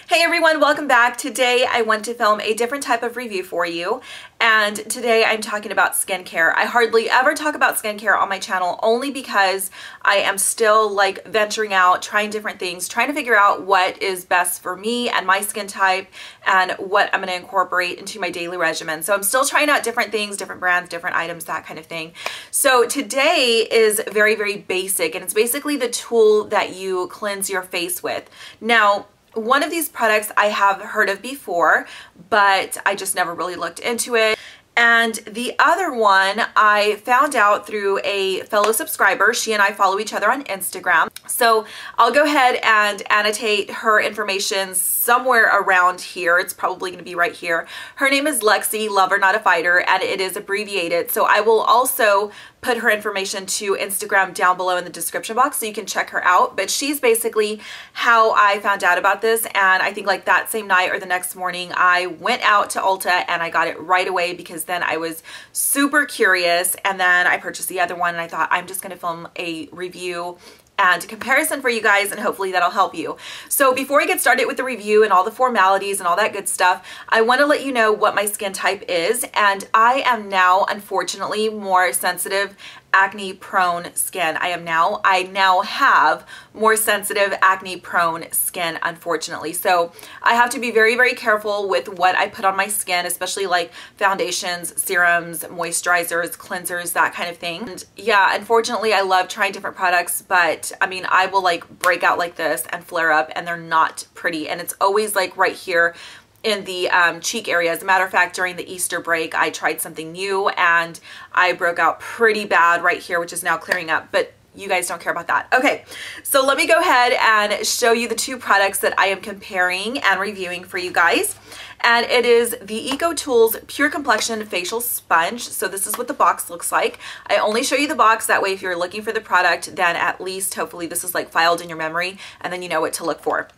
Hey everyone, welcome back. Today I want to film a different type of review for you, and today I'm talking about skincare. I hardly ever talk about skincare on my channel only because I am still like venturing out, trying different things, trying to figure out what is best for me and my skin type and what I'm going to incorporate into my daily regimen. So I'm still trying out different things, different brands, different items, that kind of thing. So today is very, very basic, and it's basically the tool that you cleanse your face with. Now, one of these products I have heard of before, but I just never really looked into it. And the other one I found out through a fellow subscriber. She and I follow each other on Instagram. So I'll go ahead and annotate her information somewhere around here. It's probably going to be right here. Her name is Lexi, Lover Not a Fighter, and it is abbreviated. So I will also put her information to Instagram down below in the description box so you can check her out. But she's basically how I found out about this, and I think like that same night or the next morning I went out to Ulta and I got it right away because then I was super curious, and then I purchased the other one and I thought I'm just going to film a review and a comparison for you guys, and hopefully that'll help you. So before I get started with the review and all the formalities and all that good stuff, I want to let you know what my skin type is, and I am now unfortunately more sensitive, acne prone skin. I now have more sensitive acne prone skin, unfortunately. So I have to be very, very careful with what I put on my skin, especially like foundations, serums, moisturizers, cleansers, that kind of thing. And yeah, unfortunately I love trying different products, but I mean, I will like break out like this and flare up, and they're not pretty. And it's always like right here in the cheek area. As a matter of fact, during the Easter break, I tried something new and I broke out pretty bad right here, which is now clearing up, but you guys don't care about that. Okay, so let me go ahead and show you the two products that I am comparing and reviewing for you guys. And it is the EcoTools Pure Complexion Facial Sponge. So this is what the box looks like. I only show you the box, that way if you're looking for the product, then at least hopefully this is like filed in your memory and then you know what to look for.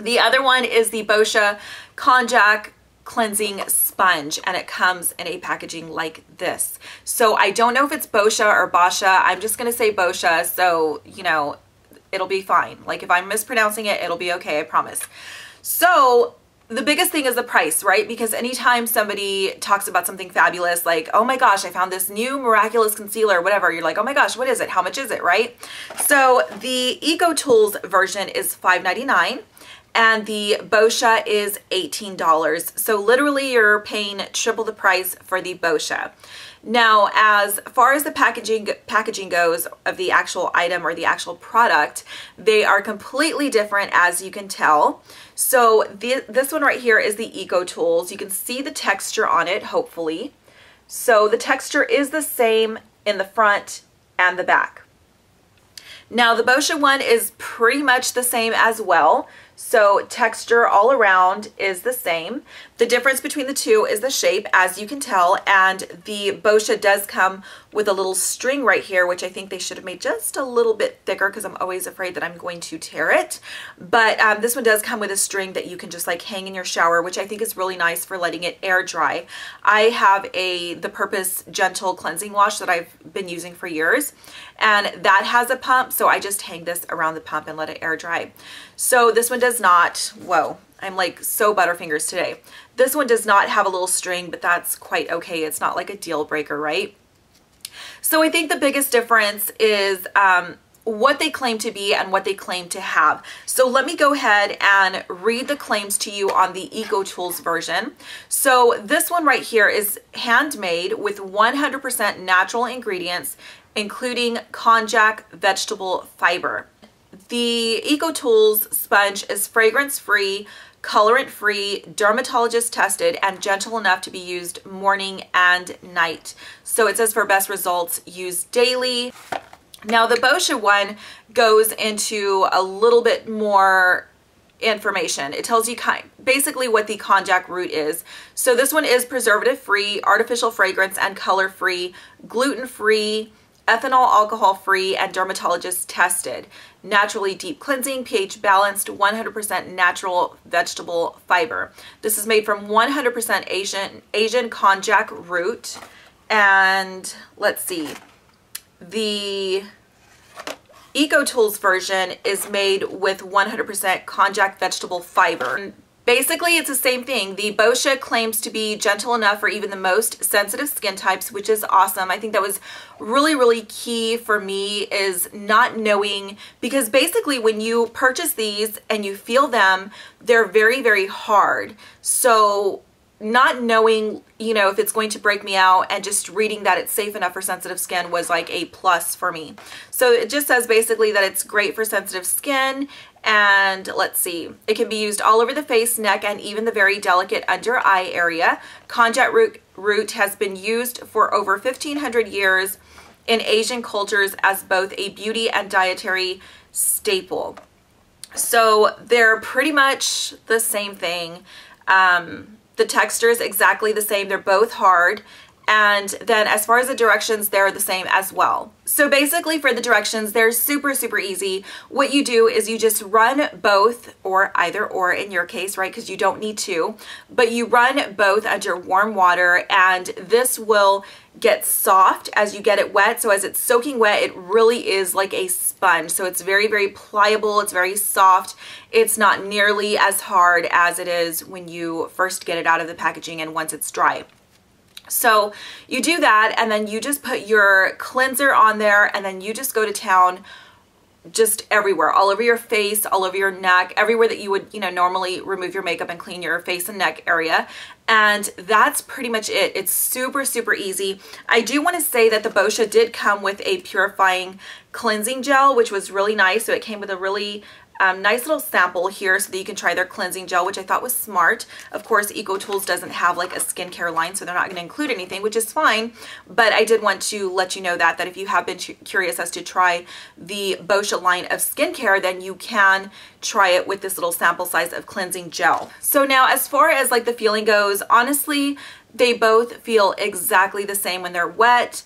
The other one is the Boscia Konjac Cleansing Sponge, and it comes in a packaging like this. So I don't know if it's Boscia or Boscia. I'm just going to say Boscia, so, you know, it'll be fine. Like if I'm mispronouncing it, it'll be okay, I promise. So the biggest thing is the price, right? Because anytime somebody talks about something fabulous, like, oh my gosh, I found this new miraculous concealer, whatever, you're like, oh my gosh, what is it? How much is it, right? So the EcoTools version is $5.99. and the Boscia is $18. So literally you're paying triple the price for the Boscia. Now, as far as the packaging goes of the actual item or the actual product, they are completely different, as you can tell. So this one right here is the EcoTools. You can see the texture on it, hopefully. So the texture is the same in the front and the back. Now the Boscia one is pretty much the same as well. So texture all around is the same. The difference between the two is the shape, as you can tell, and the Boscia does come with a little string right here, which I think they should have made just a little bit thicker because I'm always afraid that I'm going to tear it. But this one does come with a string that you can just like hang in your shower, which I think is really nice for letting it air dry. I have the Purpose Gentle Cleansing Wash that I've been using for years, and that has a pump, so I just hang this around the pump and let it air dry. So this one does not, whoa, I'm like so butterfingers today. This one does not have a little string, but that's quite okay. It's not like a deal breaker, right? So I think the biggest difference is what they claim to be and what they claim to have. So let me go ahead and read the claims to you on the EcoTools version. So this one right here is handmade with 100% natural ingredients, including konjac vegetable fiber. The EcoTools sponge is fragrance-free, colorant-free, dermatologist tested, and gentle enough to be used morning and night. So it says for best results, use daily. Now the Boscia one goes into a little bit more information. It tells you basically what the konjac root is. So this one is preservative-free, artificial fragrance and color-free, gluten-free, ethanol alcohol-free, and dermatologist tested. Naturally deep cleansing, pH balanced, 100% natural vegetable fiber. This is made from 100% Asian konjac root. And let's see, the EcoTools version is made with 100% konjac vegetable fiber. Basically, it's the same thing. The Boscia claims to be gentle enough for even the most sensitive skin types, which is awesome. I think that was really, really key for me, is not knowing, because basically when you purchase these and you feel them, they're very, very hard. So not knowing, you know, if it's going to break me out, and just reading that it's safe enough for sensitive skin was like a plus for me. So it just says basically that it's great for sensitive skin. And let's see, it can be used all over the face, neck, and even the very delicate under eye area. Konjac root has been used for over 1,500 years in Asian cultures as both a beauty and dietary staple. So they're pretty much the same thing. The texture is exactly the same. They're both hard. And then as far as the directions, they're the same as well. So basically for the directions, they're super, super easy. What you do is you just run both, or either or in your case, right? Because you don't need to, but you run both under warm water, and this will get soft as you get it wet. So as it's soaking wet, it really is like a sponge. So it's very, very pliable. It's very soft. It's not nearly as hard as it is when you first get it out of the packaging and once it's dry. So you do that, and then you just put your cleanser on there, and then you just go to town just everywhere, all over your face, all over your neck, everywhere that you would, you know, normally remove your makeup and clean your face and neck area. And that's pretty much it. It's super, super easy. I do want to say that the Boscia did come with a purifying cleansing gel, which was really nice. So it came with a really nice little sample here so that you can try their cleansing gel, which I thought was smart. Of course, EcoTools doesn't have like a skincare line, so they're not going to include anything, which is fine. But I did want to let you know that if you have been curious as to try the Boscia line of skincare, then you can try it with this little sample size of cleansing gel. So now as far as like the feeling goes, honestly, they both feel exactly the same when they're wet.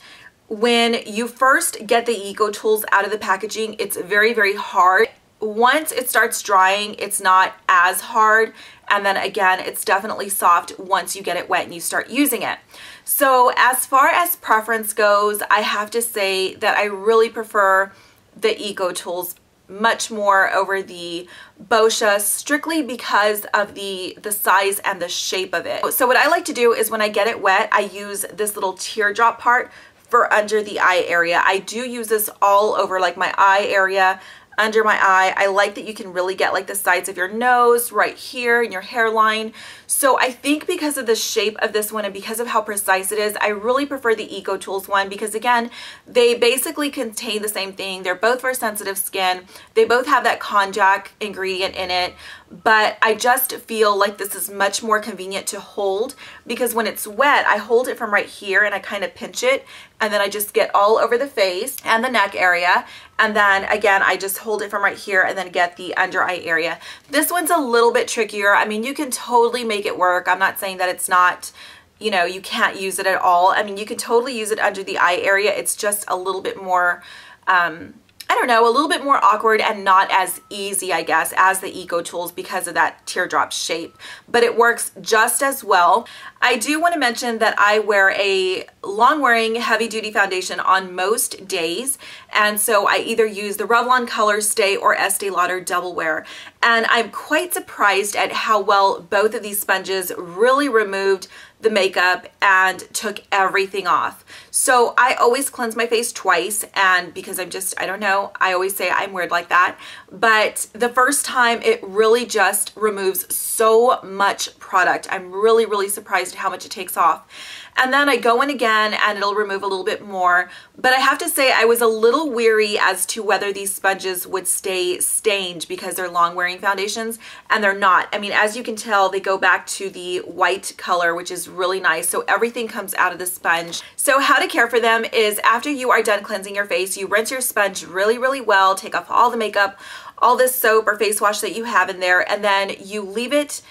When you first get the EcoTools out of the packaging, it's very, very hard. Once it starts drying, it's not as hard, and then again, it's definitely soft once you get it wet and you start using it. So as far as preference goes, I have to say that I really prefer the EcoTools much more over the Boscia, strictly because of the size and the shape of it. So what I like to do is when I get it wet, I use this little teardrop part for under the eye area. I do use this all over like my eye area, under my eye. I like that you can really get like the sides of your nose, right here, in your hairline. So I think because of the shape of this one and because of how precise it is, I really prefer the EcoTools one, because again, they basically contain the same thing. They're both for sensitive skin. They both have that konjac ingredient in it, but I just feel like this is much more convenient to hold, because when it's wet, I hold it from right here and I kind of pinch it, and then I just get all over the face and the neck area. And then again, I just hold it from right here and then get the under eye area. This one's a little bit trickier. I mean, you can totally make it work. I'm not saying that it's not, you know, you can't use it at all. I mean, you can totally use it under the eye area. It's just a little bit more, I don't know, a little bit more awkward and not as easy, I guess, as the EcoTools because of that teardrop shape, but it works just as well. I do want to mention that I wear a long-wearing heavy-duty foundation on most days, and so I either use the Revlon ColorStay or Estee Lauder Double Wear, and I'm quite surprised at how well both of these sponges really removed the makeup and took everything off. So I always cleanse my face twice, and because I'm just, I don't know, I always say I'm weird like that, but the first time it really just removes so much product. I'm really, really surprised at how much it takes off. And then I go in again and it'll remove a little bit more. But I have to say I was a little weary as to whether these sponges would stay stained because they're long wearing foundations, and they're not. I mean, as you can tell, they go back to the white color, which is really nice. So everything comes out of the sponge. So how to care for them is after you are done cleansing your face, you rinse your sponge really, really well, take off all the makeup, all this soap or face wash that you have in there, and then you leave it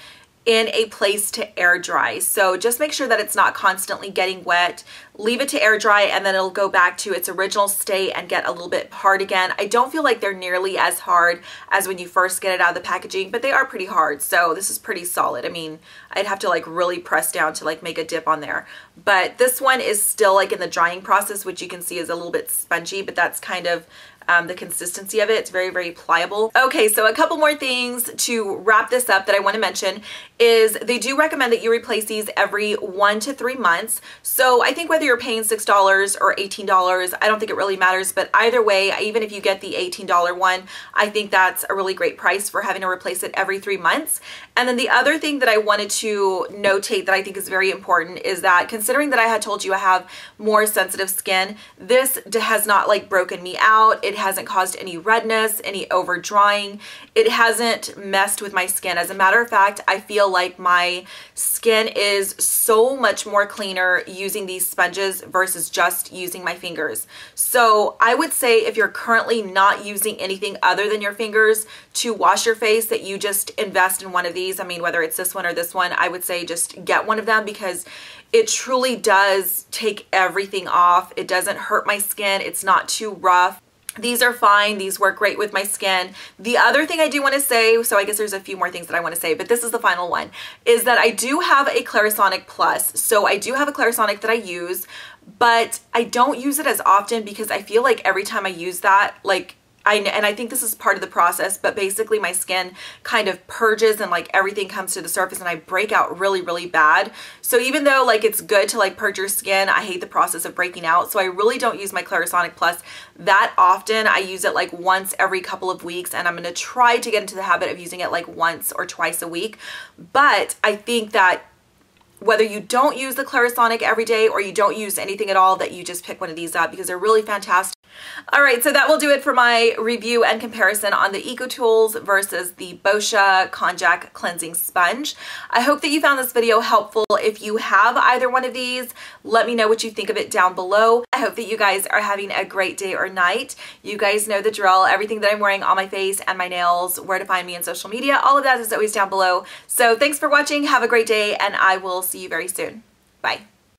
in a place to air dry. So just make sure that it's not constantly getting wet. Leave it to air dry, and then it'll go back to its original state and get a little bit hard again. I don't feel like they're nearly as hard as when you first get it out of the packaging, but they are pretty hard. So this is pretty solid. I mean, I'd have to like really press down to like make a dip on there. But this one is still like in the drying process, which you can see is a little bit spongy, but that's kind of the consistency of it. It's very, very pliable. Okay, so a couple more things to wrap this up that I want to mention is they do recommend that you replace these every 1 to 3 months. So I think whether you're paying $6 or $18, I don't think it really matters, but either way, even if you get the $18 one, I think that's a really great price for having to replace it every 3 months. And then the other thing that I wanted to notate that I think is very important is that considering that I had told you I have more sensitive skin, this has not like broken me out. It hasn't caused any redness, any over drying. It hasn't messed with my skin. As a matter of fact, I feel like my skin is so much more cleaner using these sponges versus just using my fingers. So I would say if you're currently not using anything other than your fingers to wash your face, that you just invest in one of these. I mean, whether it's this one or this one, I would say just get one of them because it truly does take everything off. It doesn't hurt my skin. It's not too rough. These are fine. These work great with my skin. The other thing I do want to say, so I guess there's a few more things that I want to say, but this is the final one, is that I do have a Clarisonic Plus. So I do have a Clarisonic that I use, but I don't use it as often because I feel like every time I use that, like, I think this is part of the process, but basically my skin kind of purges and like everything comes to the surface and I break out really, really bad. So even though like it's good to like purge your skin, I hate the process of breaking out. So I really don't use my Clarisonic Plus that often. I use it like once every couple of weeks, and I'm going to try to get into the habit of using it like once or twice a week. But I think that whether you don't use the Clarisonic every day or you don't use anything at all, that you just pick one of these up because they're really fantastic. All right, so that will do it for my review and comparison on the EcoTools versus the Boscia Konjac Cleansing Sponge. I hope that you found this video helpful. If you have either one of these, let me know what you think of it down below. I hope that you guys are having a great day or night. You guys know the drill. Everything that I'm wearing on my face and my nails, where to find me on social media, all of that is always down below. So thanks for watching. Have a great day, and I will see you very soon. Bye.